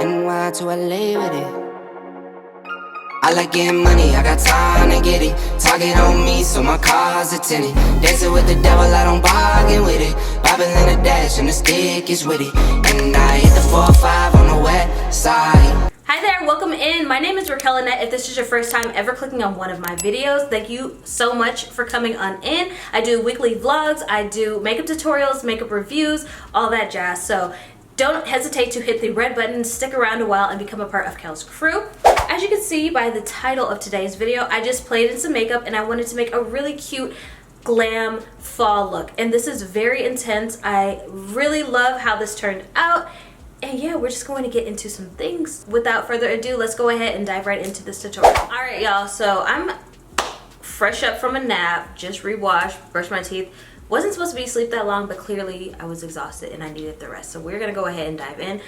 NY to LA with it. I like getting money, I got time to get it. Target on me, so my car's a tinted. Dancing with the devil, I don't bargain with it. Bobbing in the dash, and the stick is with it. And I hit the 4-5 on the west side. Hi there, welcome in. My name is Raquelle Lynnette. If this is your first time ever clicking on one of my videos, thank you so much for coming on in. I do weekly vlogs, I do makeup tutorials, makeup reviews, all that jazz. So don't hesitate to hit the red button, stick around a while, and become a part of Kel's crew. As you can see by the title of today's video, I just played in some makeup and I wanted to make a really cute glam fall look. And this is very intense. I really love how this turned out. And yeah, we're just going to get into some things. Without further ado, let's go ahead and dive right into this tutorial. All right, y'all, so I'm fresh up from a nap, just rewashed, brushed my teeth. Wasn't supposed to be asleep that long, but clearly I was exhausted and I needed the rest. So we're gonna go ahead and dive in.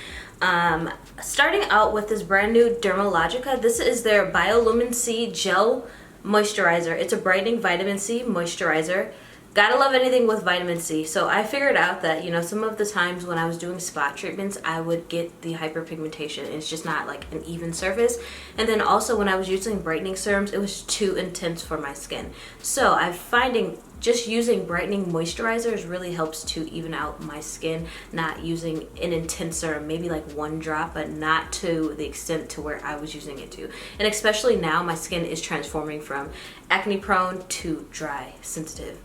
Starting out with this brand new Dermalogica. This is their Biolumin C Gel Moisturizer. It's a brightening vitamin C moisturizer. Gotta love anything with vitamin C. So I figured out that, you know, some of the times when I was doing spot treatments, I would get the hyperpigmentation. It's just not like an even surface. And then also when I was using brightening serums, it was too intense for my skin. So I'm finding just using brightening moisturizers really helps to even out my skin. Not using an intense serum, maybe like one drop, but not to the extent to where I was using it to. And especially now my skin is transforming from acne prone to dry sensitive.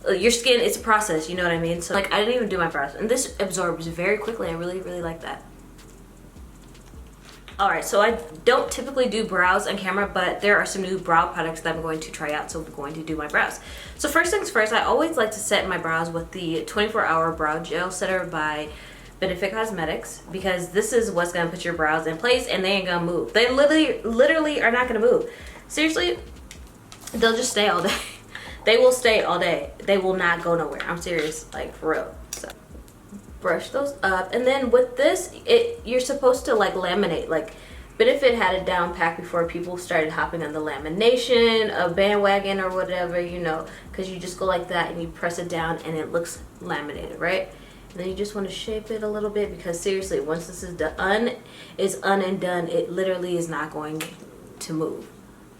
Your skin, it's a process, you know what I mean? So like I didn't even do my brows and this absorbs very quickly. I really like that. Alright, so I don't typically do brows on camera, but there are some new brow products that I'm going to try out, so I'm going to do my brows. So first things first, I always like to set my brows with the 24-hour brow gel setter by Benefit Cosmetics, because this is what's going to put your brows in place and they ain't going to move. They literally are not going to move. Seriously, they'll just stay all day. They will stay all day. They will not go nowhere. I'm serious, like for real. So brush those up, and then with this, you're supposed to like laminate. Like Benefit had it down pat before people started hopping on the lamination, a bandwagon or whatever, you know, because you just go like that and you press it down and it looks laminated, right? And then you just want to shape it a little bit, because seriously, once this is done, and done, it literally is not going to move.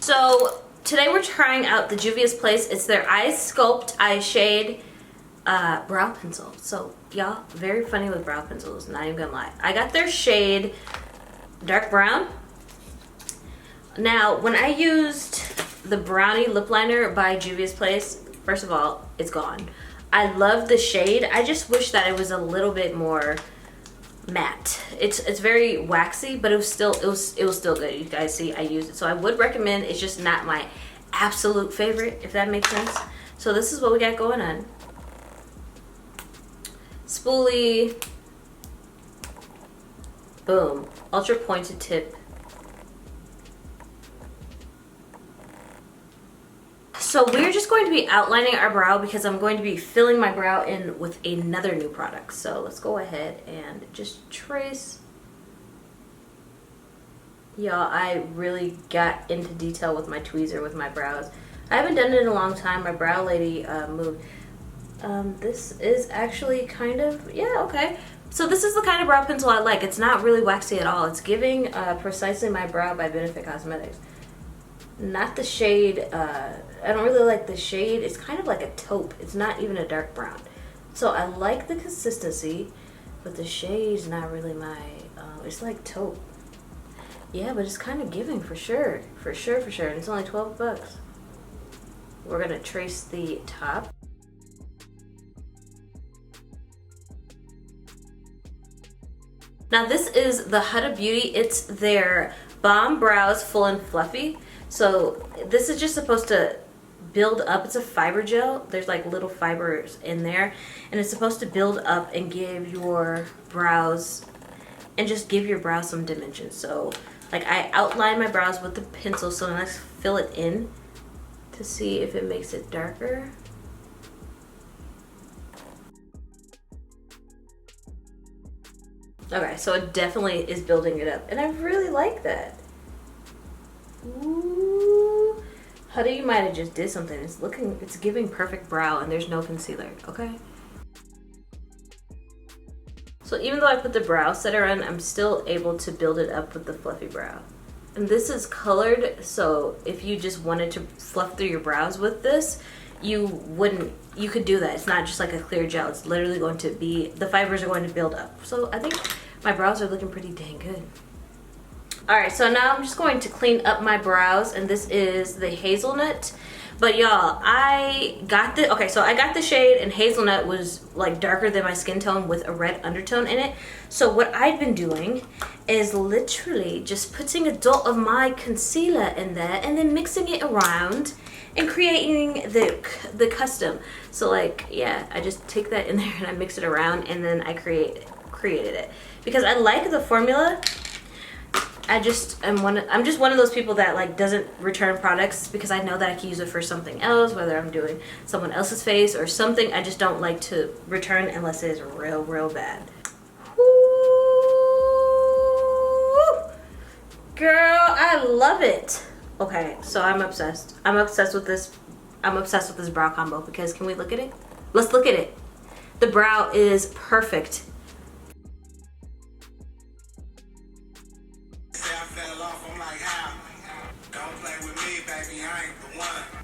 So today we're trying out the Juvia's Place. It's their Eye Sculpt Eye Shade brow pencil. So y'all, very funny with brow pencils, not even gonna lie. I got their shade dark brown. Now when I used the brownie lip liner by Juvia's Place, first of all, it's gone. I love the shade. I just wish that it was a little bit more matte. It's very waxy, but it was still good. You guys see I used it, so I would recommend. It's just not my absolute favorite, if that makes sense. So this is what we got going on. Spoolie, boom, ultra pointed tip. So we're just going to be outlining our brow, because I'm going to be filling my brow in with another new product. So let's go ahead and just trace. Y'all, I really got into detail with my tweezer with my brows. I haven't done it in a long time. My brow lady moved. This is actually kind of, yeah, okay. So this is the kind of brow pencil I like. It's not really waxy at all. It's giving Precisely My Brow by Benefit Cosmetics. Not the shade, I don't really like the shade. It's kind of like a taupe. It's not even a dark brown. So I like the consistency, but the shade's not really my, it's like taupe. Yeah, but it's kind of giving for sure. For sure. And it's only 12 bucks. We're gonna trace the top. Now this is the Huda Beauty. It's their Balm Brows Full and Fluffy. So this is just supposed to build up. It's a fiber gel. There's like little fibers in there. And it's supposed to build up and give your brows, and just give your brows some dimension. So like I outline my brows with the pencil, so let's fill it in to see if it makes it darker. Okay, so it definitely is building it up, and I really like that. Ooh, Huda, you might have just did something. It's giving perfect brow, and there's no concealer. Okay. So even though I put the brow setter on, I'm still able to build it up with the fluffy brow. And this is colored, so if you just wanted to fluff through your brows with this, you could do that. It's not just like a clear gel. It's literally going to be, the fibers are going to build up. So I think my brows are looking pretty dang good. All right, so now I'm just going to clean up my brows, and this is the hazelnut. But y'all, I got the shade, and hazelnut was like darker than my skin tone with a red undertone in it. So what I've been doing is literally just putting a dot of my concealer in there and then mixing it around and creating the custom. So like, yeah, I just take that in there and I mix it around, and then I created it because I like the formula. I'm just one of those people that like doesn't return products because I know that I can use it for something else, whether I'm doing someone else's face or something. I just don't like to return unless it is real bad. Woo! Girl, I love it. Okay, so I'm obsessed. I'm obsessed with this brow combo because can we look at it? Let's look at it. The brow is perfect.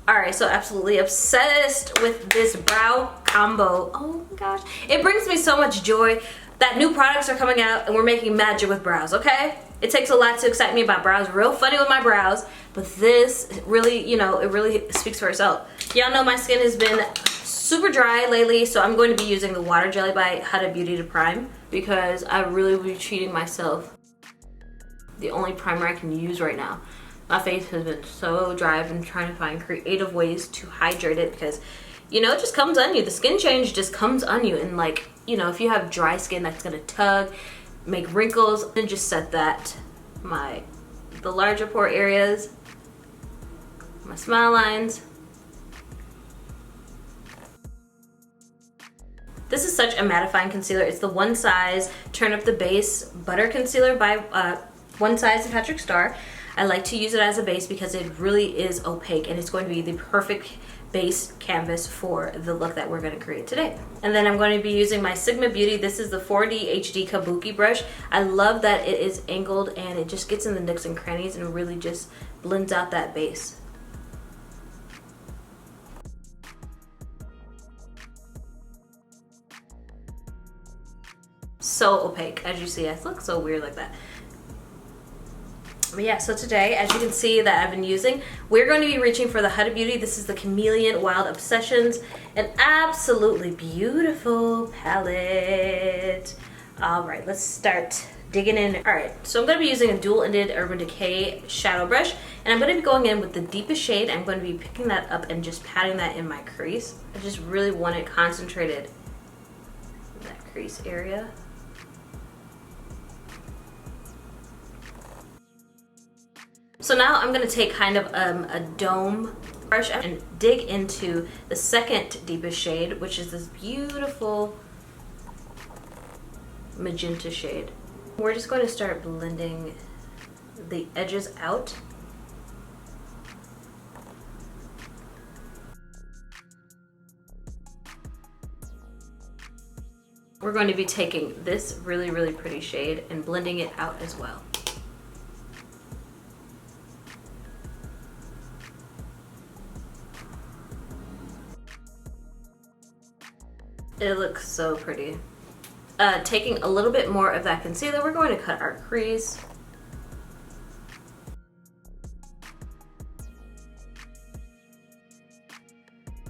Alright, so absolutely obsessed with this brow combo. Oh my gosh. It brings me so much joy that new products are coming out and we're making magic with brows, okay? It takes a lot to excite me about brows. Real funny with my brows, but this really, you know, it really speaks for itself. Y'all know my skin has been super dry lately, so I'm going to be using the Water Jelly by Huda Beauty to prime because I really will be treating myself. The only primer I can use right now. My face has been so dry. I've been trying to find creative ways to hydrate it because, you know, it just comes on you. The skin change just comes on you. And like, you know, if you have dry skin that's gonna tug, make wrinkles, and just set that, the larger pore areas, my smile lines. This is such a mattifying concealer. It's the One Size Turn Up the Base Butter Concealer by One Size and Patrick Starr. I like to use it as a base because it really is opaque and it's going to be the perfect base canvas for the look that we're going to create today. And then I'm going to be using my Sigma Beauty. This is the 4D HD Kabuki brush. I love that it is angled and it just gets in the nooks and crannies and really just blends out that base. So opaque, as you see. It looks so weird like that. But yeah, so today, as you can see that I've been using, we're going to be reaching for the Huda Beauty. This is the Chameleon Wild Obsessions, an absolutely beautiful palette. All right, let's start digging in. All right, so I'm going to be using a dual-ended Urban Decay shadow brush, and I'm going to be going in with the deepest shade. I'm going to be picking that up and just patting that in my crease. I just really want it concentrated in that crease area. So now I'm going to take kind of a dome brush and dig into the second deepest shade, which is this beautiful magenta shade. We're just going to start blending the edges out. We're going to be taking this really, really pretty shade and blending it out as well. It looks so pretty. Taking a little bit more of that concealer, we're going to cut our crease.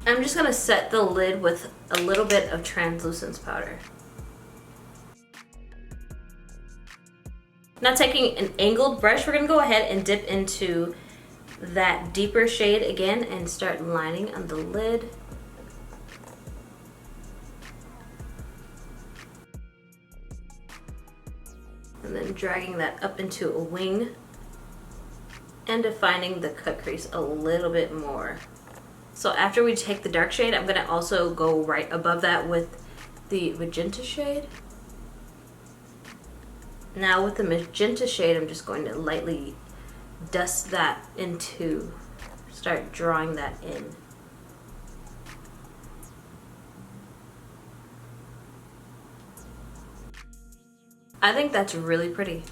I'm just going to set the lid with a little bit of translucence powder. Now taking an angled brush, we're going to go ahead and dip into that deeper shade again and start lining on the lid. And then dragging that up into a wing and defining the cut crease a little bit more. So after we take the dark shade, I'm going to also go right above that with the magenta shade. Now with the magenta shade, I'm just going to lightly dust that into, start drawing that in. I think that's really pretty.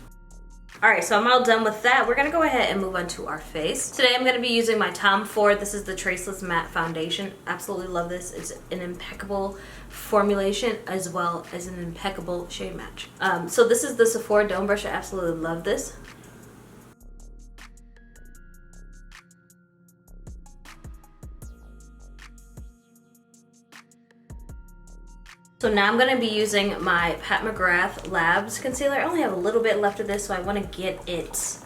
Alright, so I'm all done with that. We're going to go ahead and move on to our face. Today I'm going to be using my Tom Ford. This is the Traceless Matte Foundation. Absolutely love this. It's an impeccable formulation as well as an impeccable shade match. So this is the Sephora Dome Brush. I absolutely love this. So now I'm going to be using my Pat McGrath Labs concealer. I only have a little bit left of this, so I want to get it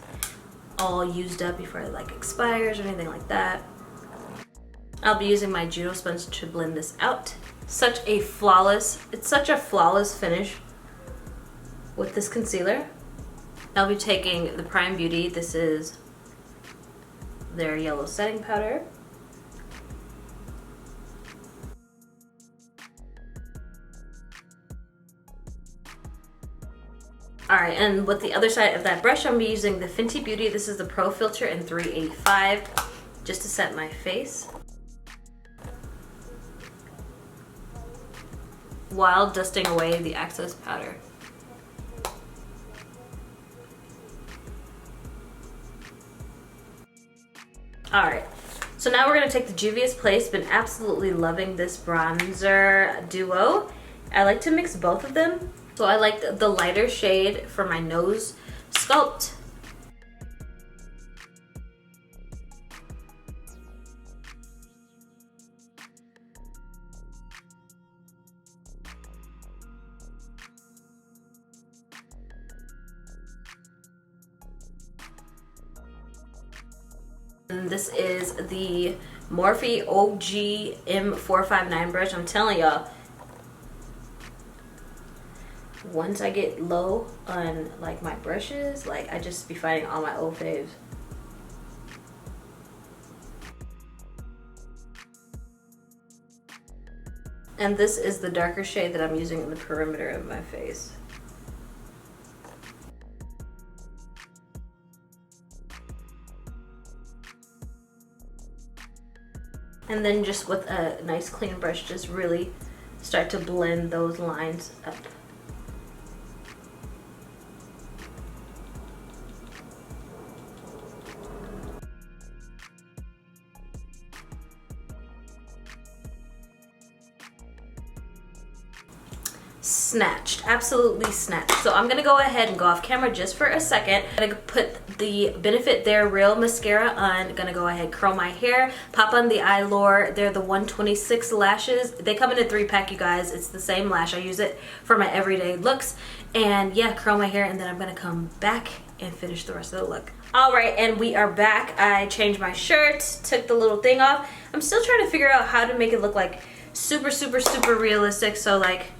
all used up before it like expires or anything like that. I'll be using my Judo sponge to blend this out. It's such a flawless finish with this concealer. I'll be taking the Prime Beauty. This is their yellow setting powder. Alright, and with the other side of that brush, I'm going to be using the Fenty Beauty. This is the Pro Filter in 385, just to set my face, while dusting away the excess powder. Alright, so now we're going to take the Juvia's Place. Been absolutely loving this bronzer duo. I like to mix both of them. So I like the lighter shade for my nose sculpt. And this is the Morphe OG M459 brush. I'm telling y'all, once I get low on like my brushes, like I just be finding all my old faves. And this is the darker shade that I'm using in the perimeter of my face. And then just with a nice clean brush, just really start to blend those lines up. Snatched, absolutely snatched. So I'm gonna go ahead and go off camera just for a second. I'm gonna put the Benefit They're Real mascara on. Gonna go ahead, curl my hair, pop on the Eyelure. They're the 126 lashes. They come in a 3-pack, you guys. It's the same lash. I use it for my everyday looks. And yeah, curl my hair, and then I'm gonna come back and finish the rest of the look. All right, and we are back. I changed my shirt, took the little thing off. I'm still trying to figure out how to make it look like super realistic. So like,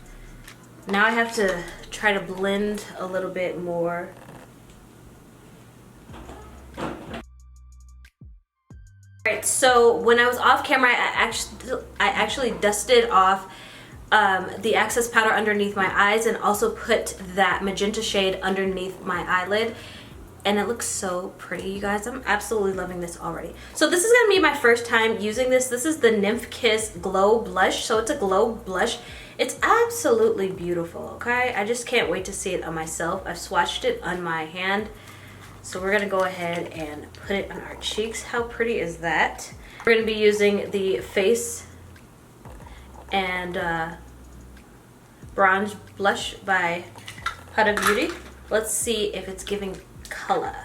now I have to try to blend a little bit more. Alright, so when I was off camera, I actually dusted off the excess powder underneath my eyes and also put that magenta shade underneath my eyelid. And it looks so pretty, you guys. I'm absolutely loving this already. So this is gonna be my first time using this. This is the Nymph Kiss Glow Blush. So it's a glow blush. It's absolutely beautiful, okay? I just can't wait to see it on myself. I've swatched it on my hand. So we're gonna go ahead and put it on our cheeks. How pretty is that? We're gonna be using the Face and Bronze Blush by Huda Beauty. Let's see if it's giving color.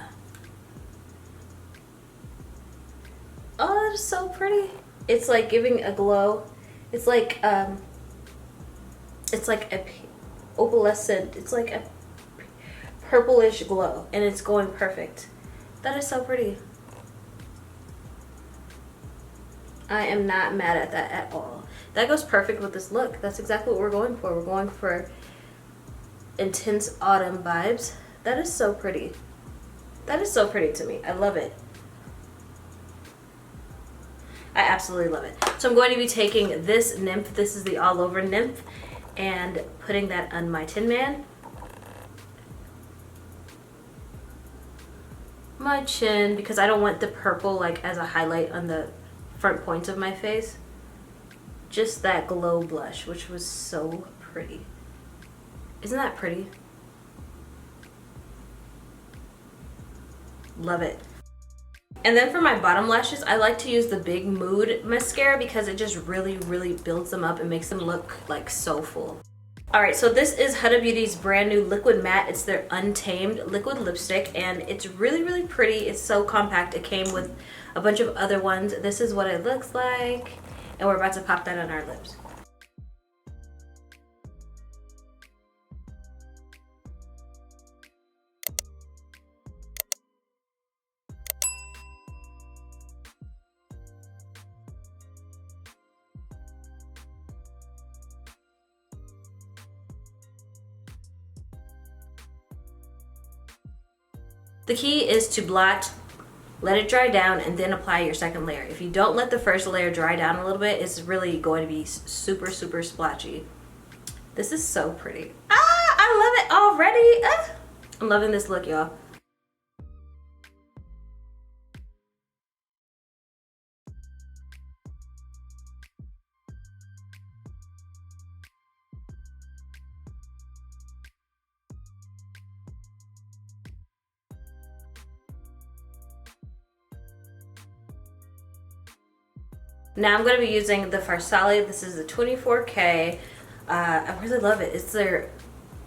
Oh, that's so pretty. It's like giving a glow. It's like a opalescent, it's like a purplish glow, and it's going perfect. That is so pretty. I am not mad at that at all. That goes perfect with this look. That's exactly what we're going for. We're going for intense autumn vibes. That is so pretty. That is so pretty to me. I love it. I absolutely love it. So I'm going to be taking this Nymph. This is the All Over Nymph, and putting that on my Tin Man, my chin, because I don't want the purple like as a highlight on the front points of my face. Just that glow blush, which was so pretty. Isn't that pretty? Love it. And then for my bottom lashes, I like to use the Big Mood mascara because it just really, really builds them up and makes them look like so full. Alright, so this is Huda Beauty's brand new liquid matte. It's their Untamed liquid lipstick, and it's really, really pretty. It's so compact. It came with a bunch of other ones. This is what it looks like, and we're about to pop that on our lips. The key is to blot, let it dry down, and then apply your second layer. If you don't let the first layer dry down a little bit, it's really going to be super, super splotchy. This is so pretty. Ah, I love it already. Ah, I'm loving this look, y'all. Now I'm going to be using the Farsali. This is the 24K. I really love it. It's their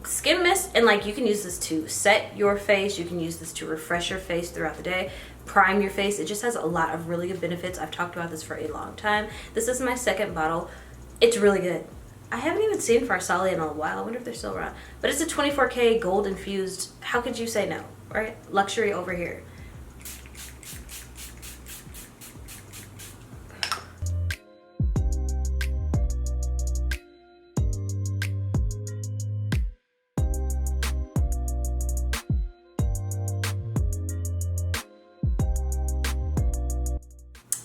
skin mist, and like you can use this to set your face. You can use this to refresh your face throughout the day, prime your face. It just has a lot of really good benefits. I've talked about this for a long time. This is my second bottle. It's really good. I haven't even seen Farsali in a while. I wonder if they're still around. But it's a 24K gold infused. How could you say no, right? Luxury over here.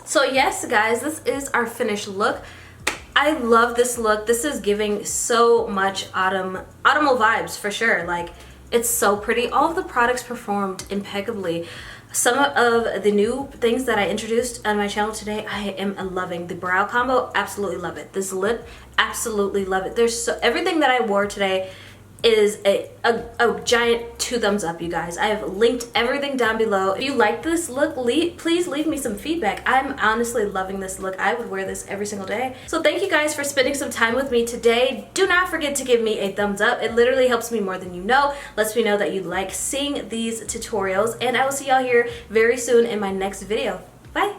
So yes, guys, this is our finished look. I love this look. This is giving so much autumnal vibes for sure. Like, it's so pretty. All of the products performed impeccably. Some of the new things that I introduced on my channel today, I am loving. The brow combo, absolutely love it. This lip, absolutely love it. There's everything that I wore today is a giant 2 thumbs up, you guys. I have linked everything down below. If you like this look, please leave me some feedback. I'm honestly loving this look. I would wear this every single day. So thank you guys for spending some time with me today. Do not forget to give me a thumbs up. It literally helps me more than you know. Lets me know that you like seeing these tutorials, and I will see y'all here very soon in my next video. Bye.